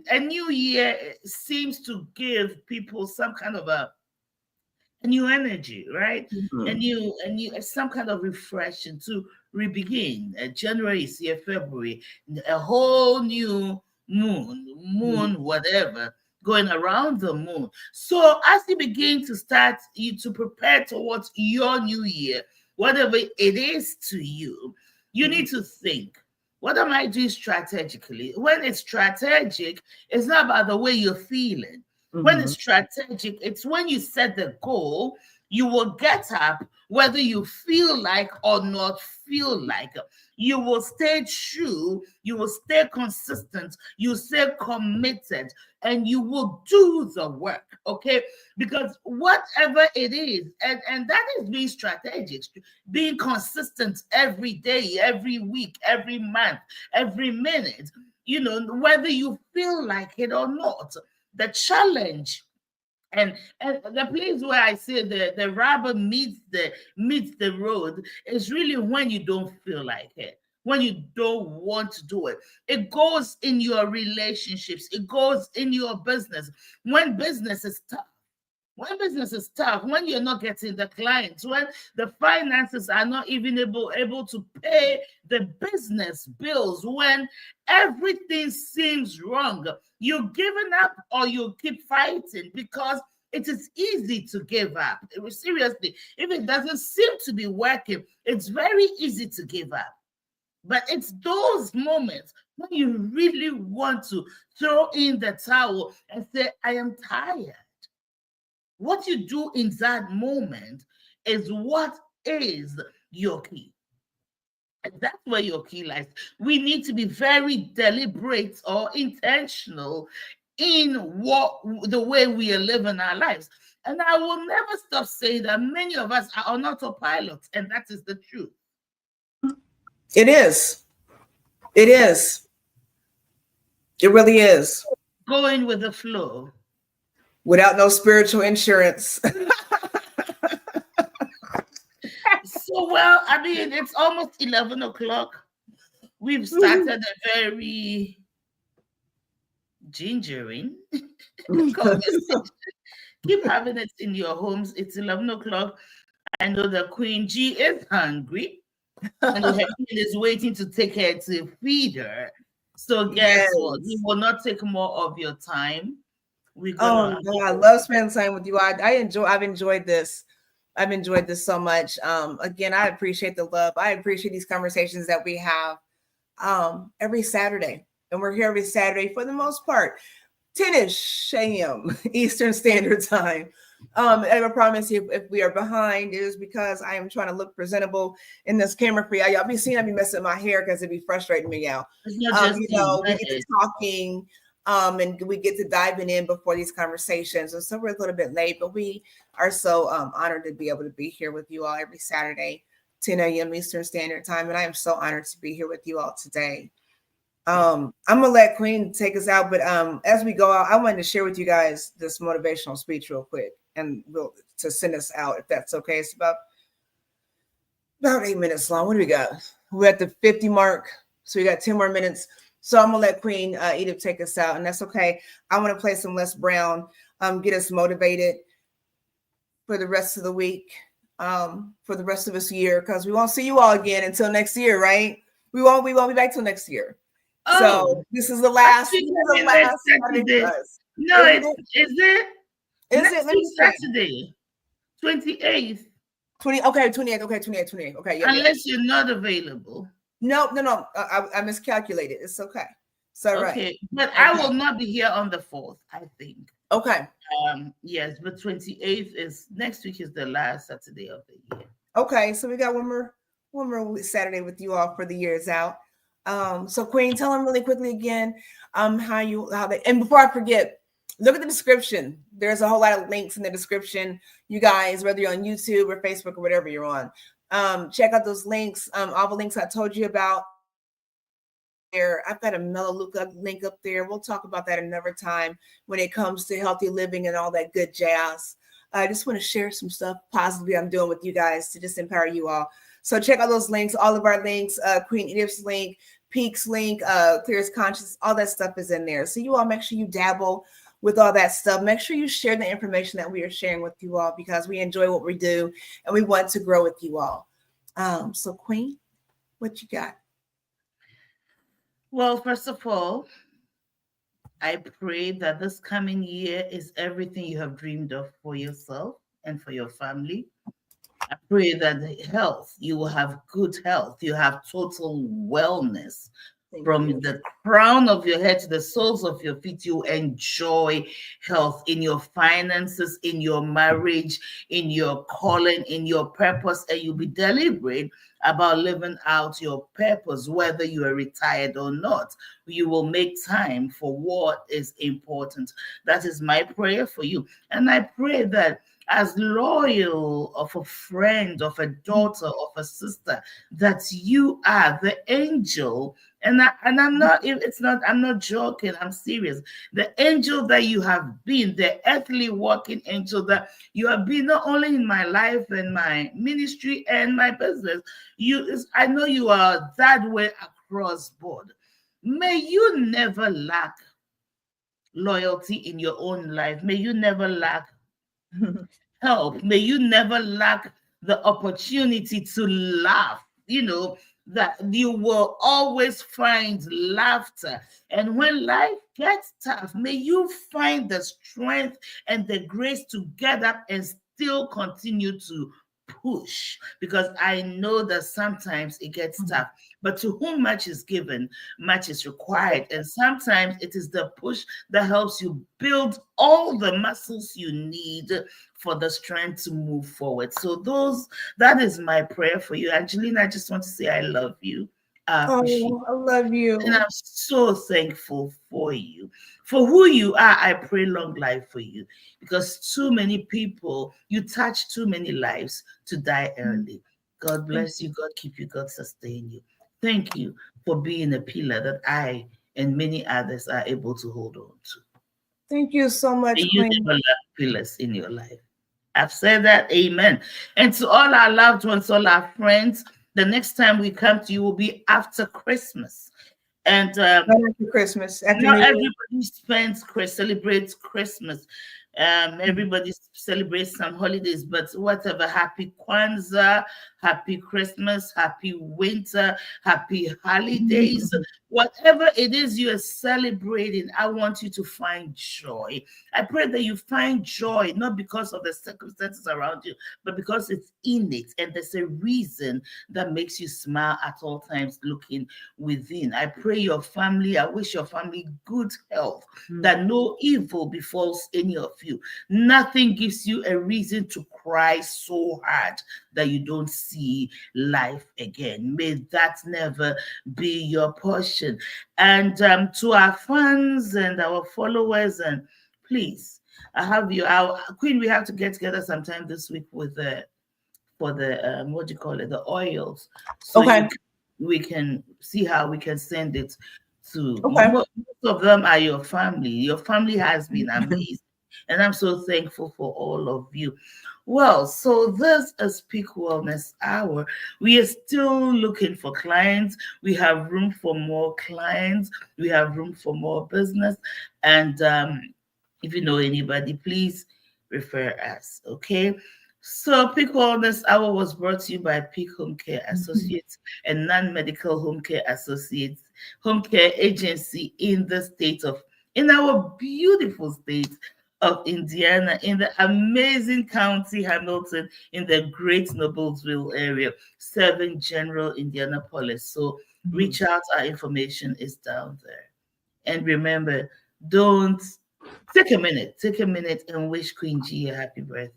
a new year seems to give people some kind of a new energy, right? Mm-hmm. A new some kind of refreshing to re-begin. January is here, February, a whole new moon, whatever, going around the moon. So as you begin to prepare towards your new year, whatever it is to you, you need to think, what am I doing strategically? When it's strategic, it's not about the way you're feeling. Mm-hmm. When it's strategic, it's when you set the goal, you will get up whether you feel like or not feel like. You will stay true, you will stay consistent, you stay committed, and you will do the work, okay? Because whatever it is, and that is being strategic, being consistent every day, every week, every month, every minute, whether you feel like it or not. The challenge and the place where I say the rubber meets the road is really when you don't feel like it, when you don't want to do it. It goes in your relationships, it goes in your business. When business is tough, when you're not getting the clients, when the finances are not even able to pay the business bills, when everything seems wrong, you're giving up or you keep fighting, because it is easy to give up. Seriously, if it doesn't seem to be working, it's very easy to give up. But it's those moments when you really want to throw in the towel and say, I am tired. What you do in that moment is what is your key. And that's where your key lies. We need to be very deliberate or intentional in the way we are living our lives. And I will never stop saying that many of us are on autopilot, and that is the truth. It is. It is. It really is. Going with the flow. Without no spiritual insurance. So, well, I mean, it's almost 11 o'clock. We've started a very gingering conversation. Keep having it in your homes. It's 11 o'clock. I know the Queen G is hungry. I know her queen is waiting to take her to feed her. So guess what? We will not take more of your time. We're gonna. Oh no, I love spending time with you. I've enjoyed this. I've enjoyed this so much. Again, I appreciate the love. I appreciate these conversations that we have every Saturday. And we're here every Saturday for the most part. 10-ish a.m. Eastern Standard Time. And I promise you, if we are behind, it is because I am trying to look presentable in this camera for y'all. Y'all be seeing I be messing my hair because it be frustrating me, y'all. You know, we get to talking and we get to diving in before these conversations. And so we're a little bit late, but we are so honored to be able to be here with you all every Saturday, 10 a.m. Eastern Standard Time. And I am so honored to be here with you all today. I'm gonna let Queen take us out, but as we go out, I wanted to share with you guys this motivational speech real quick, and we'll to send us out if that's okay. It's about 8 minutes long. What do we got? We're at the 50 mark, so we got 10 more minutes. So I'm gonna let Queen Edith take us out, and that's okay. I want to play some Les Brown, get us motivated for the rest of the week, for the rest of this year, because we won't see you all again until next year, right? We won't be back till next year. Oh, so this is the last. This is the last Saturday. No, is it? Is it next Saturday? 28th. 28th. Okay, 28th. Okay, yeah. Unless you're not available. No. I miscalculated. It's okay. So okay. Right. But I will not be here on the 4th, I think. Okay. Yes, but 28th is next week is the last Saturday of the year. Okay, so we got one more Saturday with you all for the year's out. So Queen, tell them really quickly again how they, and before I forget, look at the description. There's a whole lot of links in the description. You guys, whether you're on YouTube or Facebook or whatever you're on, check out those links. All the links I told you about there. I've got a Melaleuca link up there. We'll talk about that another time when it comes to healthy living and all that good jazz. I just want to share some stuff positively I'm doing with you guys to just empower you all. So check out those links, all of our links, Queen Edith's link, Peak's link, Clearest Conscious, all that stuff is in there. So you all make sure you dabble with all that stuff. Make sure you share the information that we are sharing with you all because we enjoy what we do and we want to grow with you all. So Queen, what you got? Well, first of all, I pray that this coming year is everything you have dreamed of for yourself and for your family. I pray that health, you will have good health. You have total wellness. From the crown of your head to the soles of your feet, you enjoy health in your finances, in your marriage, in your calling, in your purpose, and you'll be deliberate about living out your purpose, whether you are retired or not. You will make time for what is important. That is my prayer for you. And I pray that as loyal of a friend, of a daughter, of a sister, that you are the angel. And I'm not joking, I'm serious. The angel that you have been, the earthly walking angel that you have been, not only in my life and my ministry and my business. I know you are that way across board. May you never lack loyalty in your own life. May you never lack help. May you never lack the opportunity to laugh, that you will always find laughter. And when life gets tough, may you find the strength and the grace to get up and still continue to push, because I know that sometimes it gets tough, but to whom much is given, much is required. And sometimes it is the push that helps you build all the muscles you need for the strength to move forward. So that is my prayer for you. Angelina, I just want to say I love you. I love you. And I'm so thankful for you. For who you are, I pray long life for you, because too many people, you touch too many lives to die early. God bless you. God keep you. God sustain you. Thank you for being a pillar that I and many others are able to hold on to. Thank you so much, And you Queen. never lack pillars in your life. I've said that, amen. And to all our loved ones, all our friends, the next time we come to you will be after Christmas. And Right after Christmas, after New not Year. everybody celebrates Christmas. Everybody celebrates some holidays, but whatever. Happy Kwanzaa, happy Christmas, happy winter, happy holidays. Whatever it is you are celebrating, I want you to find joy. I pray that you find joy, not because of the circumstances around you, but because it's in it. And there's a reason that makes you smile at all times looking within. I pray your family, I wish your family good health, that no evil befalls any of you. Nothing gives you a reason to cry so hard that you don't see life again. May that never be your portion. And to our fans and our followers, and please, I have you, our Queen, we have to get together sometime this week with for the what do you call it, the oils, so Okay. we can see how we can send it to Okay. most of them are your family. Your family has been amazing, and I'm so thankful for all of you. Well, so this is Peak Wellness Hour. We are still looking for clients. We have room for more clients. We have room for more business. And if you know anybody, please refer us. Okay. So Peak Wellness Hour was brought to you by Peak Home Care Associates and Non-Medical Home Care Associates, home care agency in our beautiful state of Indiana, in the amazing county Hamilton, in the great Noblesville area, serving general Indianapolis. So reach out, our information is down there. And remember, don't take a minute and wish Queen G a happy birthday.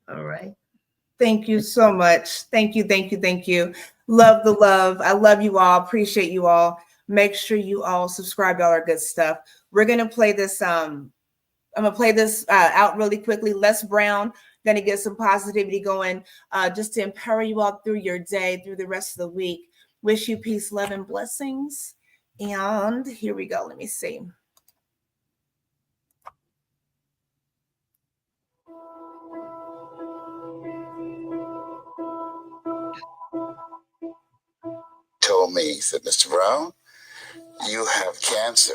All right. Thank you so much. Thank you, thank you, thank you. Love the love. I love you all. Appreciate you all. Make sure you all subscribe to all our good stuff. We're gonna play this. I'm gonna play this out really quickly. Les Brown, gonna get some positivity going, just to empower you all through your day, through the rest of the week. Wish you peace, love, and blessings. And here we go. Let me see. Told me, he said, Mr. Brown, you have cancer.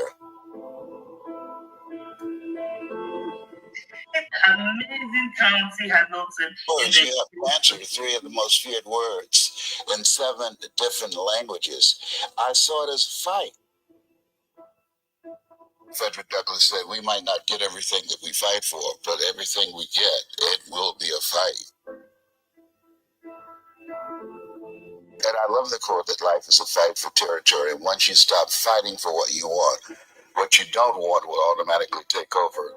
Amazing county Hamilton. Words, you have cancer, 3 of the most feared words in 7 different languages. I saw it as a fight. Frederick Douglass said, we might not get everything that we fight for, but everything we get, it will be a fight. And I love the quote that life is a fight for territory. And once you stop fighting for what you want, what you don't want will automatically take over.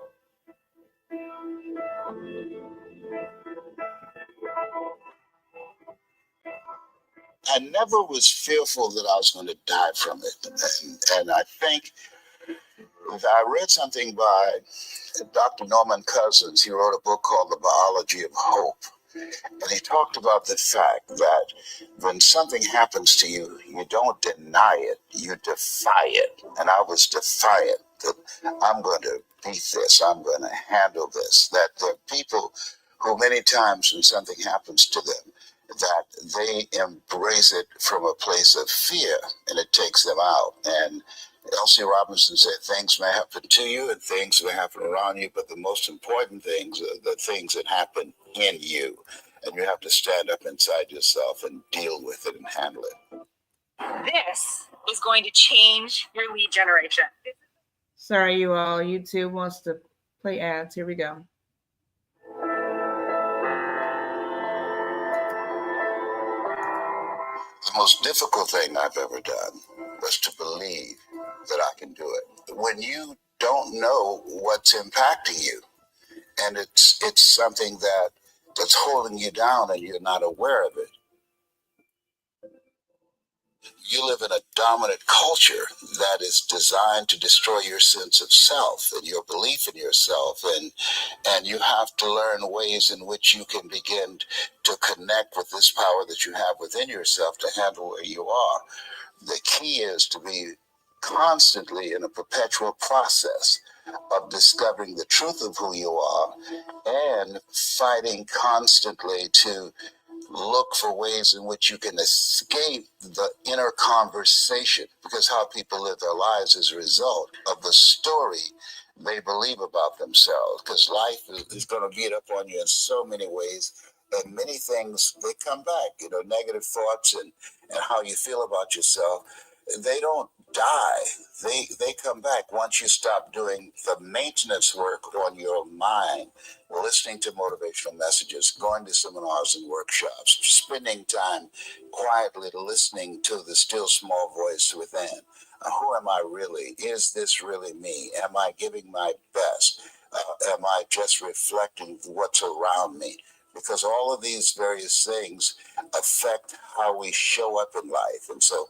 I never was fearful that I was going to die from it. And I think I read something by Dr. Norman Cousins. He wrote a book called The Biology of Hope. And he talked about the fact that when something happens to you, you don't deny it, you defy it. And I was defiant that I'm going to beat this, I'm going to handle this. That there are people who many times when something happens to them, that they embrace it from a place of fear and it takes them out. And L.C. Robinson said, things may happen to you and things may happen around you, but the most important things are the things that happen in you. And you have to stand up inside yourself and deal with it and handle it. This is going to change your lead generation. Sorry, you all. YouTube wants to play ads. Here we go. The most difficult thing I've ever done was to believe that I can do it. When you don't know what's impacting you, and it's something that's holding you down and you're not aware of it. You live in a dominant culture that is designed to destroy your sense of self and your belief in yourself, and you have to learn ways in which you can begin to connect with this power that you have within yourself to handle where you are. The key is to be constantly in a perpetual process of discovering the truth of who you are and fighting constantly to look for ways in which you can escape the inner conversation, because how people live their lives is a result of the story they believe about themselves, because life is going to beat up on you in so many ways, and many things, they come back, negative thoughts and how you feel about yourself, they don't die. They come back once you stop doing the maintenance work on your mind, listening to motivational messages, going to seminars and workshops, spending time quietly listening to the still small voice within. Who am I really? Is this really me? Am I giving my best? Am I just reflecting what's around me? Because all of these various things affect how we show up in life. And so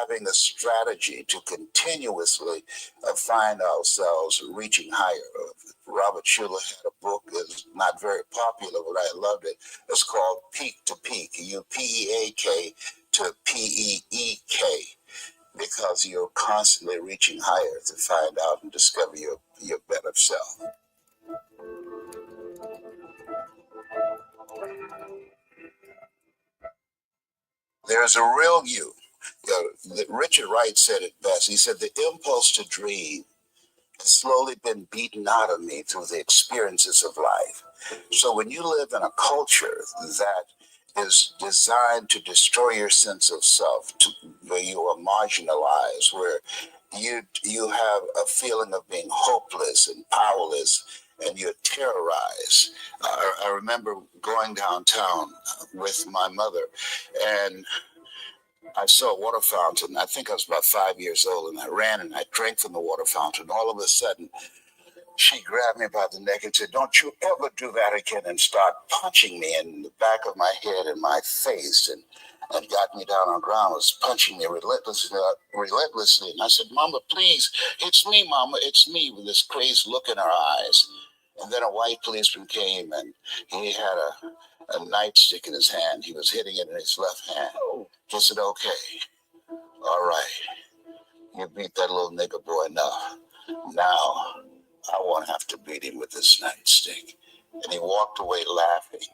having a strategy to continuously find ourselves reaching higher. Robert Schuller had a book that's not very popular, but I loved it. It's called Peak to Peak, UPEAK to PEEK, because you're constantly reaching higher to find out and discover your better self. There's a real you. Richard Wright said it best. He said, the impulse to dream has slowly been beaten out of me through the experiences of life. So when you live in a culture that is designed to destroy your sense of self, where you are marginalized, where you have a feeling of being hopeless and powerless, and you're terrorized. I remember going downtown with my mother, and I saw a water fountain. I think I was about 5 years old, and I ran and I drank from the water fountain. All of a sudden, she grabbed me by the neck and said, "Don't you ever do that again," and start punching me in the back of my head and my face, and got me down on the ground, was punching me relentlessly. And I said, "Mama, please, it's me, Mama, it's me," with this crazed look in her eyes. And then a white policeman came, and he had a nightstick in his hand. He was hitting it in his left hand. He said, "Okay, all right, you beat that little nigger boy enough. Now I won't have to beat him with this nightstick." And he walked away laughing.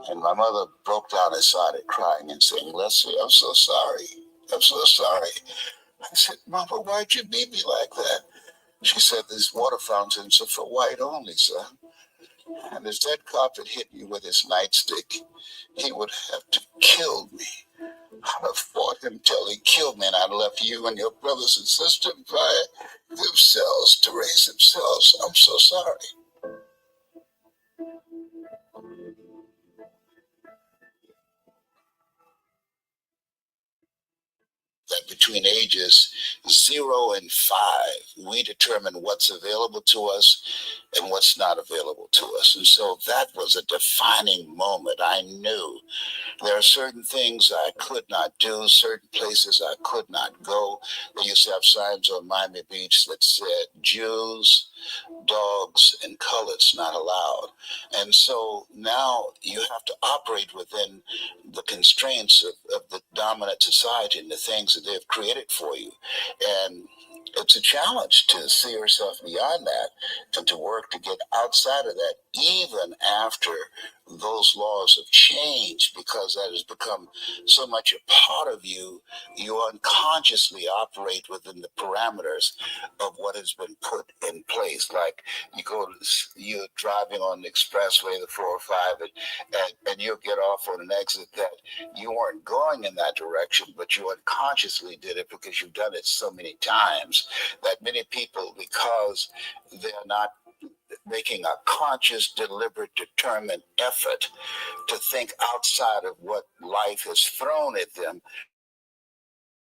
And my mother broke down and started crying and saying, "Leslie, I'm so sorry. I'm so sorry." I said, "Mama, why'd you beat me like that?" She said, "These water fountains are for white only, son. And if that cop had hit me with his nightstick, he would have to kill me. I'd have fought him till he killed me, and I'd left you and your brothers and sisters by themselves to raise themselves. I'm so sorry." That between ages 0 and 5, we determine what's available to us and what's not available to us. And so that was a defining moment. I knew there are certain things I could not do, certain places I could not go. They used to have signs on Miami Beach that said, "Jews, dogs, and coloreds not allowed." And so now you have to operate within the constraints of the dominant society and the things that they've created for you. And it's a challenge to see yourself beyond that and to work to get outside of that, even after those laws have changed, because that has become so much a part of you. You unconsciously operate within the parameters of what has been put in place. Like you're driving on the expressway, the 405, and you'll get off on an exit that you weren't going in that direction, but you unconsciously did it because you've done it so many times that many people, because they're not making a conscious, deliberate, determined effort to think outside of what life has thrown at them,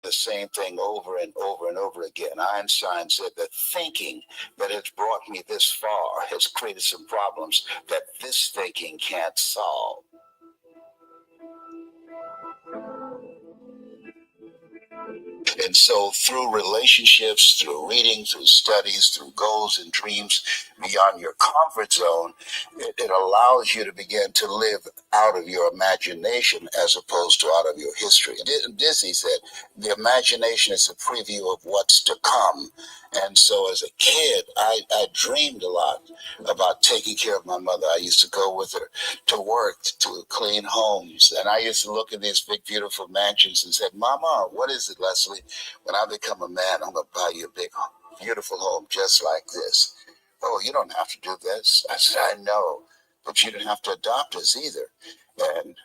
the same thing over and over and over again. Einstein said that thinking that has brought me this far has created some problems that this thinking can't solve. And so through relationships, through reading, through studies, through goals and dreams beyond your comfort zone, it allows you to begin to live out of your imagination as opposed to out of your history. Disney said the imagination is a preview of what's to come. And so as a kid, I dreamed a lot about taking care of my mother. I used to go with her to work, to clean homes. And I used to look at these big, beautiful mansions and said, Mama, what is it, Leslie? When I become a man, I'm going to buy you a big, beautiful home just like this. Oh, you don't have to do this. I said, I know, but you didn't have to adopt us either. And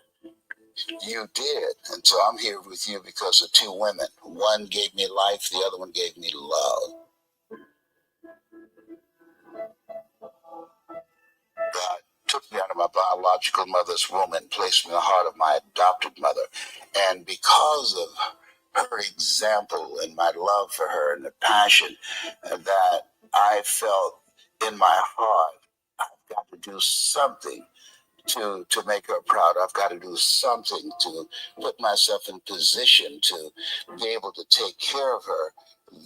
you did. And so I'm here with you because of two women. One gave me life, the other one gave me love. God took me out of my biological mother's womb and placed me in the heart of my adopted mother. And because of her example and my love for her and the passion that I felt in my heart, I've got to do something to make her proud. I've got to do something to put myself in position to be able to take care of her.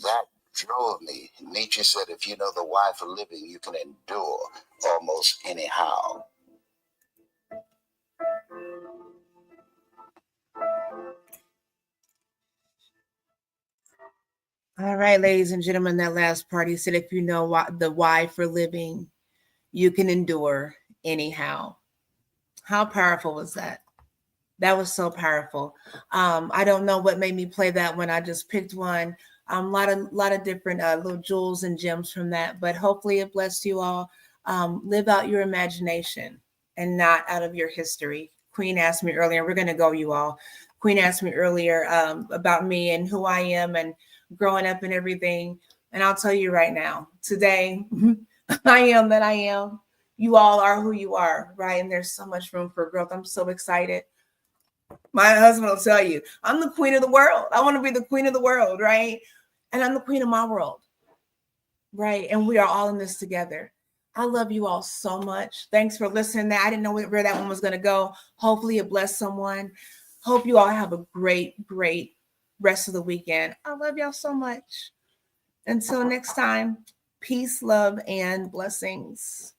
That drove me. Nietzsche said, if you know the why for living, you can endure almost anyhow. All right, ladies and gentlemen, that last part, he said, if you know the why for living, you can endure anyhow. How powerful was that? That was so powerful. I don't know what made me play that one. I just picked one. A lot of different little jewels and gems from that, but hopefully it blessed you all. Live out your imagination and not out of your history. Queen asked me earlier, we're going to go, you all. Queen asked me earlier about me and who I am and growing up and everything. And I'll tell you right now, today, I am that I am. You all are who you are, right? And there's so much room for growth. I'm so excited. My husband will tell you, I'm the queen of the world. I want to be the queen of the world, right? And I'm the queen of my world, right? And we are all in this together. I love you all so much. Thanks for listening. I didn't know where that one was going to go. Hopefully it blessed someone. Hope you all have a great, great rest of the weekend. I love y'all so much. Until next time, peace, love, and blessings.